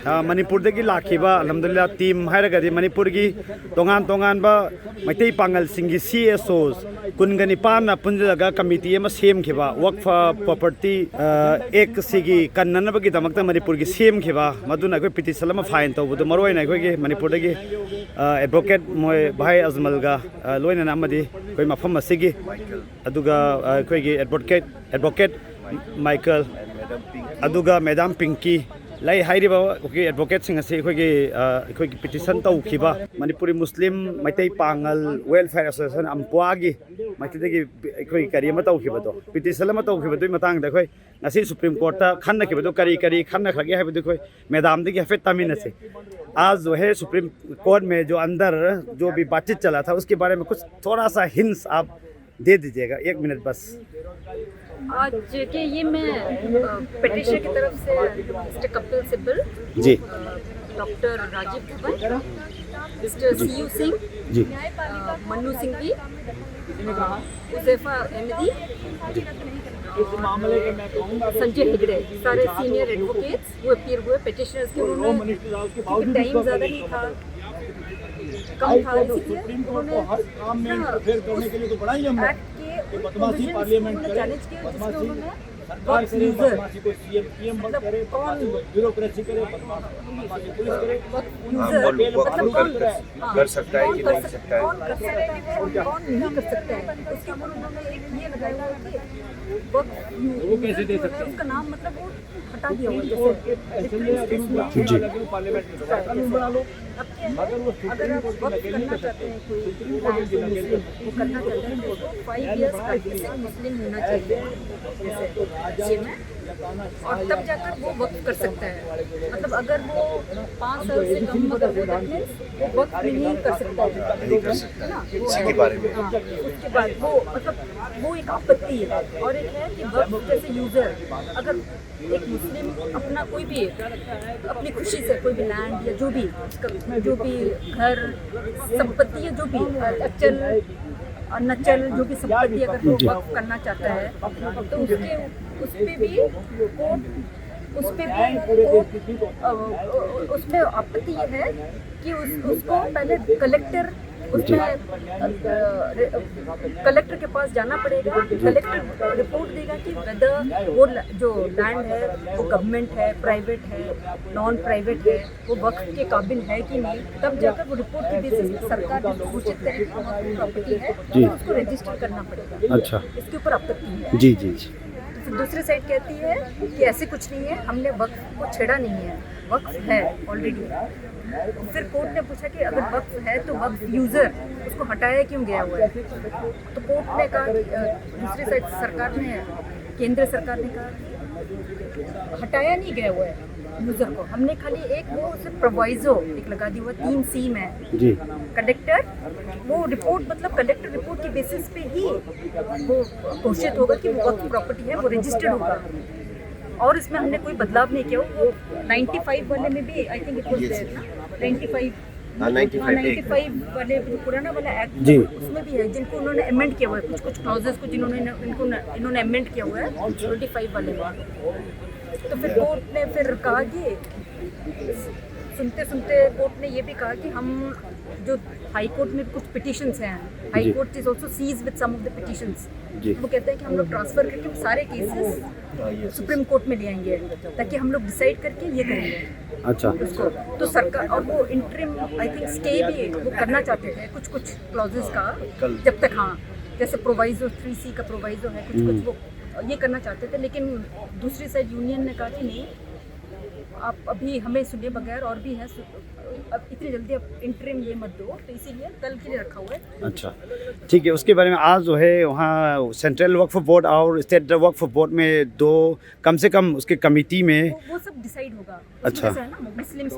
मणिपुरदगी लाखिबा अलहमदुलिल्लाह team हायरगदि मणिपुरगी तोंगान तोंगानबा Meitei Pongal सिंगी CSOs कुनगा निपाना पुंजलगा committee एमा सेमखिबा वक्फ property एक सिगी कन्ननबगी दमकता मणिपुरगी सेमखिबा मदुना अखोय petition अमा फाइन तौबदो मरोयना अखोयगी मणिपुरदगी एडवोकेट मोय भाई अजमलगा लोयना अमदि अखोय मफम असिगी अदुगा अखोयगी एडवोकेट माइकल अदुगा मैडम पिंकी लाई हाइरिबा ओके एडवोकेट सिंग असे अखोयगी पिटिशन तौखिबा मणिपुरी मुस्लिम मैतै पांगल वेलफेयर एसोसिएशन अम्पुआगी मैतैदगी अखोय करी अमा तौखिबदो पिटिशन अमा तौखिबदो मतंग दा अखोय ngasi सुप्रीम कोर्ट ता खन्नखिबदो करी करी खन्नखगे हाइबदो अखोय मैडम दगी हफे तमिनसे आज जो है सुप्रीम कोर्ट में जो अंदर जो भी बातचीत चला था उसके बारे में कुछ थोड़ा सा हिंट्स आप दे दीजिएगा 1 मिनट बस। आज के ये मैं पेटिशन की तरफ से mister Kapil Sibal ji, doctor Rajeev Dhavan, mister CU Singh ji, Mannu Singh ji, Huzefa Ahmadi, Sanjay Hegde, सारे सीनियर एडवोकेट्स वो अपीयर हुए पेटिशनर्स के। उन्होंने टाइम ज़्यादा नहीं था, कम था, इसलिए उन्होंने पार्लियामेंट चैलेंज किया जिसमें उन्होंने वक्फ यूजर मतलब कौन ब्यूरोक्रेसी करे कर सकता है कि नहीं सकता है, कौन कर सकता है कौन नहीं कर सकता है, उसके ऊपर उन्होंने एक ये लगाया हुआ कि वक्फ वो कैसे दे सकते हैं, उसका नाम मतलब वो हटा दिया हुआ जैसे अगर आप वक्त करना चाहते हैं कोई वो करना चाहते हैं तो 5 years का मुस्लिम होना चाहिए जैसे ये में, और तब जाकर वो वक्त कर सकता है। मतलब अगर वो 5 साल से कम अगर वो वक्त नहीं कर सकता है ना, इसके बारे में उसके बाद वो मतलब वो एक आपत्ति है। और एक है कि वक्त जैसे यूजर अगर एक मुस्लिम अपना कोई भी अपनी खुशी से कोई भी लैंड या जो भी घर संपत्ति या जो भी अचल जो भी संपत्ति अगर वो वक्फ करना चाहता है तो उसमें आपत्ति ये है कि उसको पहले कलेक्टर के पास जाना पड़ेगा। कलेक्टर रिपोर्ट देगा कि वेदर वो जो लैंड है वो गवर्नमेंट है, प्राइवेट है, नॉन प्राइवेट है, वो वक्त के काबिल है कि नहीं, तब जाकर वो रिपोर्ट के बेसिस पे सरकार घोषित करेगी प्रॉपर्टी है तो उसको रजिस्टर करना पड़ेगा। अच्छा, इसके ऊपर आपत्ति है। जी जी जी। दूसरी साइड कहती है कि ऐसे कुछ नहीं है, हमने वक्फ को छेड़ा नहीं है, वक्फ है ऑलरेडी। फिर कोर्ट ने पूछा कि अगर वक्फ है तो वक्फ यूज़र उसको हटाया क्यों गया हुआ है, तो कोर्ट ने कहा कि दूसरी साइड सरकार ने केंद्र सरकार ने कहा कि हटाया नहीं गया हुआ है यूज़र को, हमने खाली एक वो सिर्फ प्रोवाइजो एक लगा दी हुआ 3 C में जी, कलेक्टर वो रिपोर्ट मतलब कलेक्टर रिपोर्ट के बेसिस पे ही वो घोषित होगा कि वो वक्फ प्रॉपर्टी है, वो रजिस्टर्ड होगा। और इसमें हमने कोई बदलाव नहीं किया। वो 95 वाले में भी I think it was there ना 95 वाले जो पुराना वाला एक्ट उसमें भी है जिनको उन्होंने अमेंड किया हुआ है, कुछ क्लॉजेस को इन्होंने अमेंड किया हुआ है 25 वाले में। तो फिर कोर्ट ने फिर कहा कि सुनते सुनते कोर्ट ने ये भी कहा कि हम जो हाई कोर्ट में कुछ पिटिशंस हैं, high court is also seized with some of the petitions, वो कहते हैं कि हम लोग ट्रांसफर करके सारे केसेस सुप्रीम कोर्ट में ले आएंगे ताकि हम लोग डिसाइड करके ये करेंगे। अच्छा, उसको तो सरकार और वो इंटरिम आई थिंक स्टे भी वो करना चाहते थे कुछ क्लॉजेस का, जब तक हाँ जैसे प्रोवाइजो 3C का प्रोवाइजो है कुछ वो ये करना चाहते थे, लेकिन दूसरी साइड यूनियन ने कहा कि नहीं आप अभी हमें सुने बगैर और भी हैं, अब इतनी जल्दी अब इंटरिम ये मत दो, तो इसीलिए कल के लिए रखा हुआ है। अच्छा ठीक है। उसके बारे में आज जो है वहाँ सेंट्रल वक्फ बोर्ड और स्टेट वक्फ बोर्ड में कम से कम उसके कमेटी में वो सब डिसाइड होगा। अच्छा, मुस्लिम